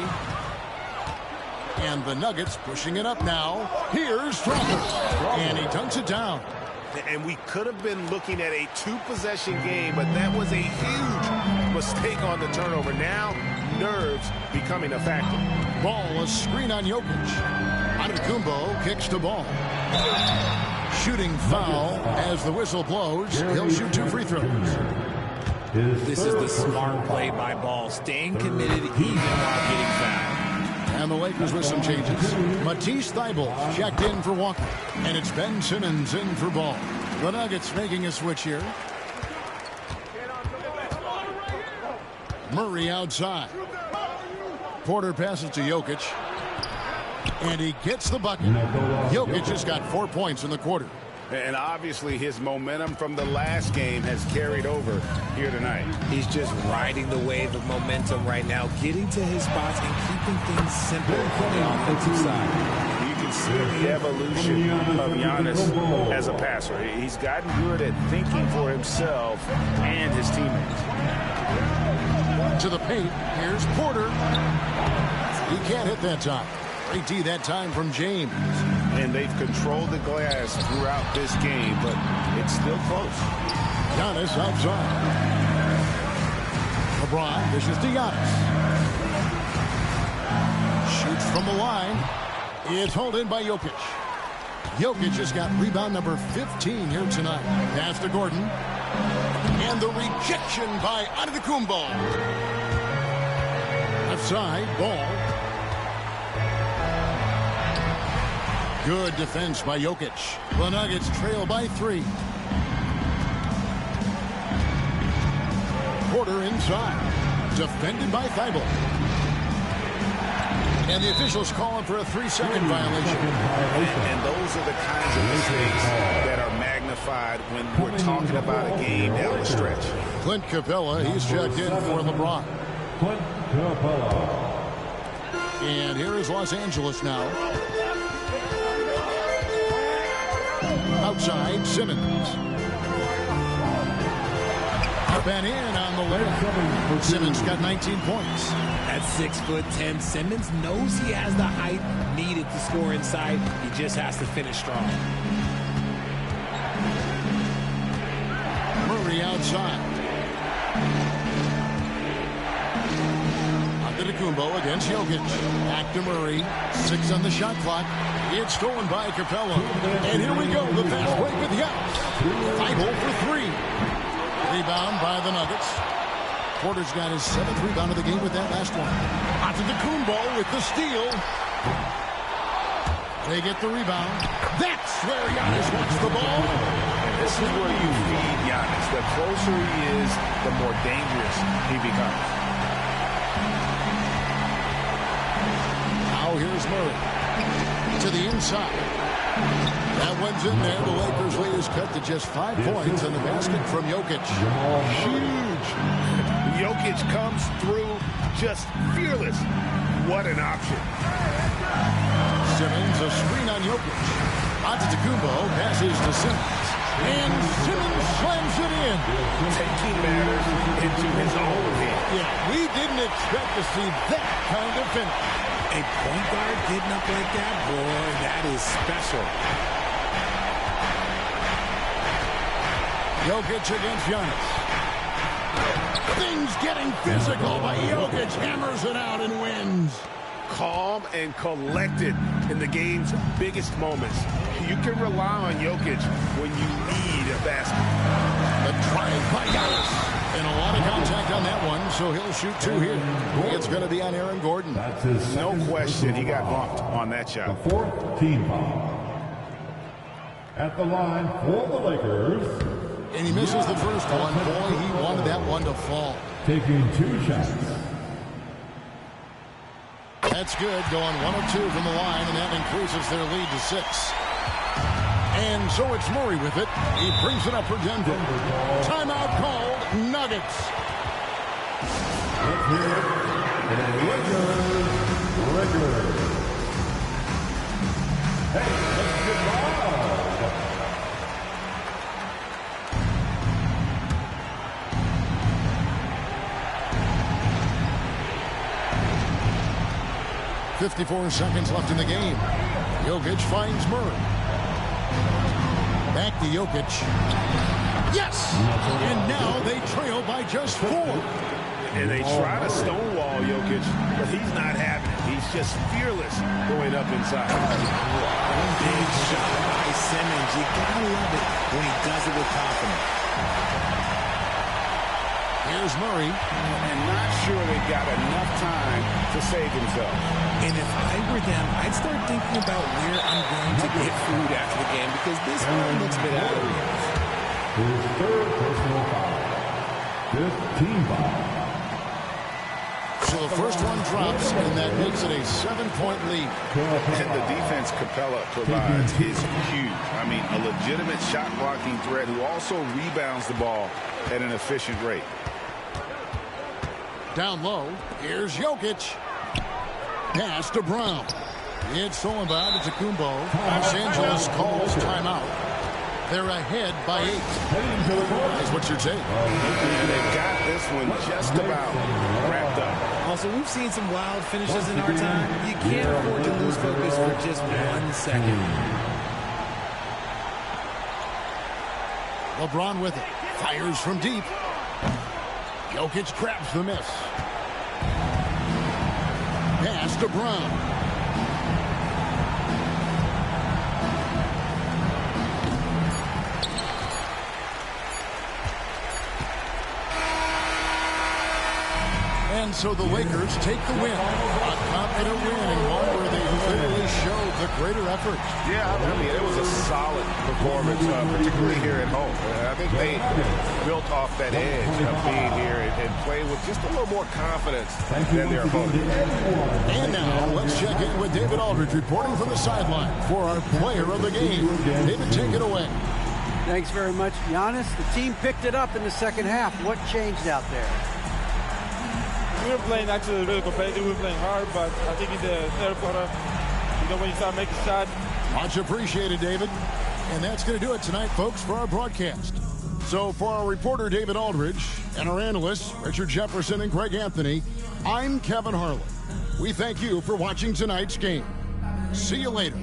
And the Nuggets pushing it up now. Here's Strother, and he dunks it down. And we could have been looking at a 2-possession game, but that was a huge mistake on the turnover. Now, nerves becoming a factor. Ball, a screen on Jokic. Antetokounmpo kicks the ball. Shooting foul as the whistle blows. He'll shoot 2 free throws. This is the smart play by Ball, staying committed even while getting fouled. And the Lakers with some changes. Matisse Thybulle checked in for Walker. And it's Ben Simmons in for Ball. The Nuggets making a switch here. Murray outside. Porter passes to Jokic. And he gets the bucket. Jokic has got 4 points in the quarter. And obviously his momentum from the last game has carried over here tonight. He's just riding the wave of momentum right now, getting to his spots and keeping things simple on the offensive side. You can see the evolution of Giannis as a passer. He's gotten good at thinking for himself and his teammates. To the paint, here's Porter. He can't hit that time. Great D that time from James. And they've controlled the glass throughout this game, but it's still close. Giannis outside. LeBron dishes to Giannis. Shoots from the line. It's hauled in by Jokic. Jokic has got rebound number 15 here tonight. Pass to Gordon. And the rejection by Antetokounmpo. Outside, Ball. Good defense by Jokic. The Nuggets trail by 3. Porter inside. Defended by Thybulle. And the officials calling for a 3-second violation. And those are the kinds of mistakes that are magnified when we're talking about a game down the stretch. Clint Capella, he's checked in for LeBron. Clint Capella. And here is Los Angeles now. Outside, Simmons. Up and in on the layup. Simmons got 19 points. At 6'10", Simmons knows he has the height needed to score inside. He just has to finish strong. Murray outside. Antetokounmpo against Jokic. Back to Murray. 6 on the shot clock. It's stolen by Capella. And here we go. The fast break with Giannis. Thybulle for 3. Rebound by the Nuggets. Porter's got his 7th rebound of the game with that last one. Antetokounmpo with the steal. They get the rebound. That's where Giannis wants the ball. And this is where you feed Giannis. The closer he is, the more dangerous he becomes. Now here's Murray. To the inside. That one's in there. The Lakers lead is cut to just 5 points in the basket from Jokic. Huge. Jokic comes through just fearless. What an option. Simmons, a screen on Jokic. Antetokounmpo passes to Simmons. And Simmons slams it in. Taking matters into his own hands. Yeah, we didn't expect to see that kind of finish. A point guard getting up like that, boy, that is special. Jokic against Giannis. Things getting physical, but Jokic hammers it out and wins. Calm and collected in the game's biggest moments. You can rely on Jokic when you need a basket. The drive by Giannis. And a lot of contact on that one, so he'll shoot 2 here. It's going to be on Aaron Gordon. No question he got bumped on that shot. The 4th team foul. At the line for the Lakers. And he misses the first one. Boy, he wanted that one to fall. Taking 2 shots. That's good, going 1 of 2 from the line, and that increases their lead to 6. And so it's Murray with it. He brings it up for Denver. Timeout called, Nuggets. Let's hear it for the Lakers. Hey, let's get loud. .54 seconds left in the game. Jokic finds Murray. Back to Jokic. Yes! And now they trail by just 4. And they try to stonewall Jokic, but he's not having it. He's just fearless going up inside. Big shot by Simmons. You gotta love it when he does it with confidence. Here's Murray. And not sure they got enough time to save themselves. And if I were them, I'd start thinking about where I'm going to get food after the game because this one looks a bit out of reach. His 3rd personal foul. 5th team foul. So the first one drops, and that makes it a 7-point lead. And the defense Capella provides is huge. I mean, a legitimate shot-blocking threat who also rebounds the ball at an efficient rate. Down low, here's Jokic. Pass to Brown. It's stolen by Antetokounmpo. Los Angeles calls timeout. They're ahead by 8. That's what you're saying. And they've got this one just about wrapped up. Also, we've seen some wild finishes in our time. You can't afford to lose focus for just 1 second. LeBron with it. Fires from deep. Jokic grabs the miss. Pass to Brown. And so the Lakers take the win. A confident win and one where they clearly showed the greater effort. Yeah, I mean, it was a solid performance, particularly here at home. I think they built off that edge of being here and played with just a little more confidence than their opponent. And now let's check in with David Aldridge reporting from the sideline for our player of the game. David, take it away. Thanks very much, Giannis. The team picked it up in the second half. What changed out there? We were playing actually really competitive. We were playing hard, but I think in the third quarter, when you start making shots. Much appreciated, David. And that's going to do it tonight, folks, for our broadcast. So for our reporter, David Aldridge, and our analysts, Richard Jefferson and Greg Anthony, I'm Kevin Harlan. We thank you for watching tonight's game. See you later.